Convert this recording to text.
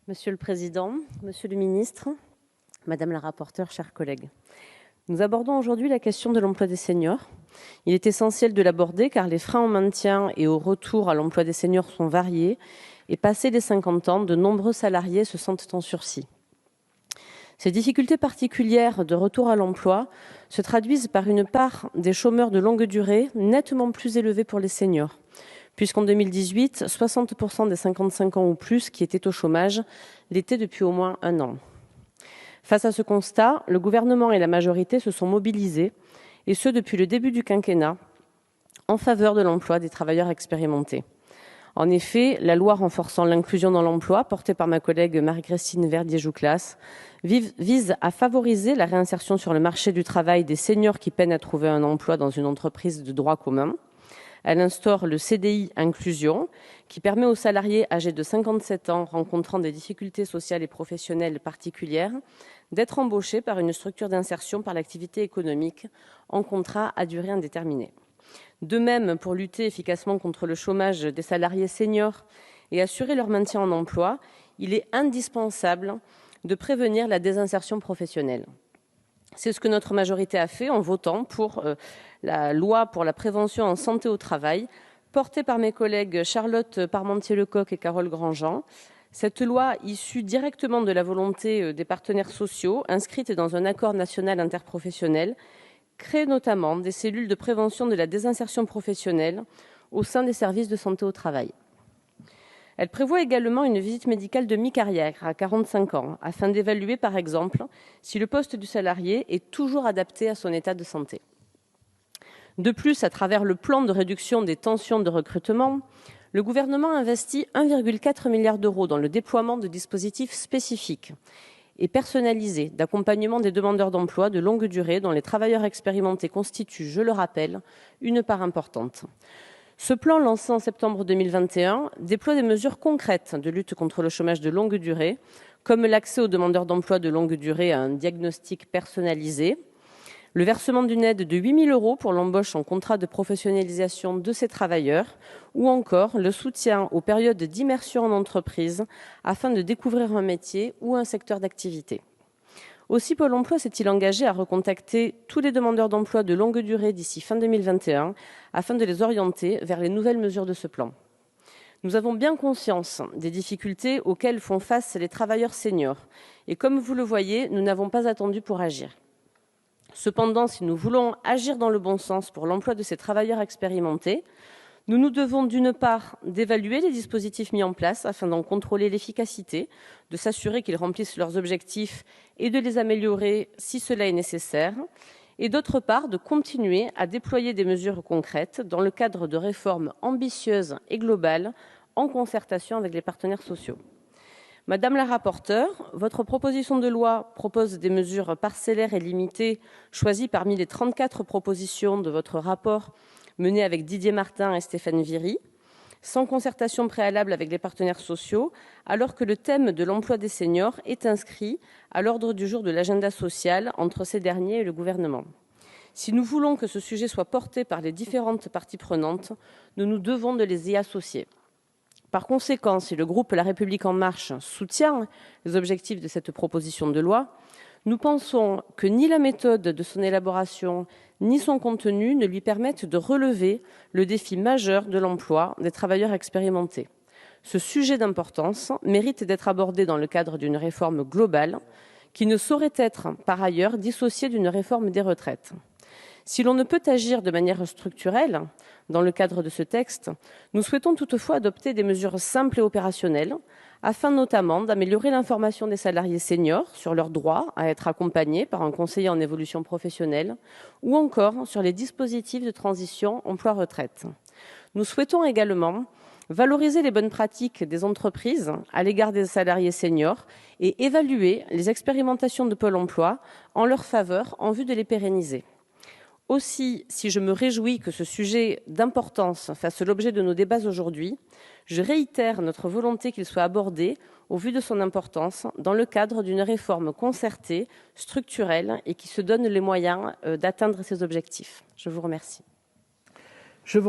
Monsieur le Président, Monsieur le Ministre, Madame la rapporteure, chers collègues. Nous abordons aujourd'hui la question de l'emploi des seniors. Il est essentiel de l'aborder car les freins au maintien et au retour à l'emploi des seniors sont variés et passé les 50 ans, de nombreux salariés se sentent en sursis. Ces difficultés particulières de retour à l'emploi se traduisent par une part des chômeurs de longue durée nettement plus élevée pour les seniors, puisqu'en 2018, 60% des 55 ans ou plus qui étaient au chômage l'étaient depuis au moins un an. Face à ce constat, le gouvernement et la majorité se sont mobilisés, et ce depuis le début du quinquennat, en faveur de l'emploi des travailleurs expérimentés. En effet, la loi renforçant l'inclusion dans l'emploi, portée par ma collègue Marie-Christine Verdier-Jouclas, vise à favoriser la réinsertion sur le marché du travail des seniors qui peinent à trouver un emploi dans une entreprise de droit commun. Elle instaure le CDI Inclusion, qui permet aux salariés âgés de 57 ans rencontrant des difficultés sociales et professionnelles particulières d'être embauchés par une structure d'insertion par l'activité économique en contrat à durée indéterminée. De même, pour lutter efficacement contre le chômage des salariés seniors et assurer leur maintien en emploi, il est indispensable de prévenir la désinsertion professionnelle. C'est ce que notre majorité a fait en votant pour la loi pour la prévention en santé au travail, portée par mes collègues Charlotte Parmentier-Lecocq et Carole Grandjean. Cette loi, issue directement de la volonté des partenaires sociaux, inscrite dans un accord national interprofessionnel, crée notamment des cellules de prévention de la désinsertion professionnelle au sein des services de santé au travail. Elle prévoit également une visite médicale de mi-carrière à 45 ans, afin d'évaluer, par exemple, si le poste du salarié est toujours adapté à son état de santé. De plus, à travers le plan de réduction des tensions de recrutement, le gouvernement investit 1,4 milliard d'euros dans le déploiement de dispositifs spécifiques et personnalisés d'accompagnement des demandeurs d'emploi de longue durée dont les travailleurs expérimentés constituent, je le rappelle, une part importante. Ce plan, lancé en septembre 2021, déploie des mesures concrètes de lutte contre le chômage de longue durée, comme l'accès aux demandeurs d'emploi de longue durée à un diagnostic personnalisé, le versement d'une aide de 8 000 euros pour l'embauche en contrat de professionnalisation de ces travailleurs, ou encore le soutien aux périodes d'immersion en entreprise afin de découvrir un métier ou un secteur d'activité. Aussi, Pôle emploi s'est-il engagé à recontacter tous les demandeurs d'emploi de longue durée d'ici fin 2021 afin de les orienter vers les nouvelles mesures de ce plan. Nous avons bien conscience des difficultés auxquelles font face les travailleurs seniors et comme vous le voyez, nous n'avons pas attendu pour agir. Cependant, si nous voulons agir dans le bon sens pour l'emploi de ces travailleurs expérimentés, nous nous devons d'une part d'évaluer les dispositifs mis en place afin d'en contrôler l'efficacité, de s'assurer qu'ils remplissent leurs objectifs et de les améliorer si cela est nécessaire, et d'autre part de continuer à déployer des mesures concrètes dans le cadre de réformes ambitieuses et globales en concertation avec les partenaires sociaux. Madame la rapporteure, votre proposition de loi propose des mesures parcellaires et limitées choisies parmi les 34 propositions de votre rapport mené avec Didier Martin et Stéphane Viry, sans concertation préalable avec les partenaires sociaux, alors que le thème de l'emploi des seniors est inscrit à l'ordre du jour de l'agenda social entre ces derniers et le gouvernement. Si nous voulons que ce sujet soit porté par les différentes parties prenantes, nous nous devons de les y associer. Par conséquent, si le groupe La République En Marche soutient les objectifs de cette proposition de loi, nous pensons que ni la méthode de son élaboration ni son contenu ne lui permettent de relever le défi majeur de l'emploi des travailleurs expérimentés. Ce sujet d'importance mérite d'être abordé dans le cadre d'une réforme globale qui ne saurait être, par ailleurs, dissociée d'une réforme des retraites. Si l'on ne peut agir de manière structurelle dans le cadre de ce texte, nous souhaitons toutefois adopter des mesures simples et opérationnelles afin notamment d'améliorer l'information des salariés seniors sur leurs droits à être accompagnés par un conseiller en évolution professionnelle ou encore sur les dispositifs de transition emploi-retraite. Nous souhaitons également valoriser les bonnes pratiques des entreprises à l'égard des salariés seniors et évaluer les expérimentations de Pôle emploi en leur faveur en vue de les pérenniser. Aussi, si je me réjouis que ce sujet d'importance fasse l'objet de nos débats aujourd'hui, je réitère notre volonté qu'il soit abordé, au vu de son importance, dans le cadre d'une réforme concertée, structurelle et qui se donne les moyens d'atteindre ces objectifs. Je vous remercie.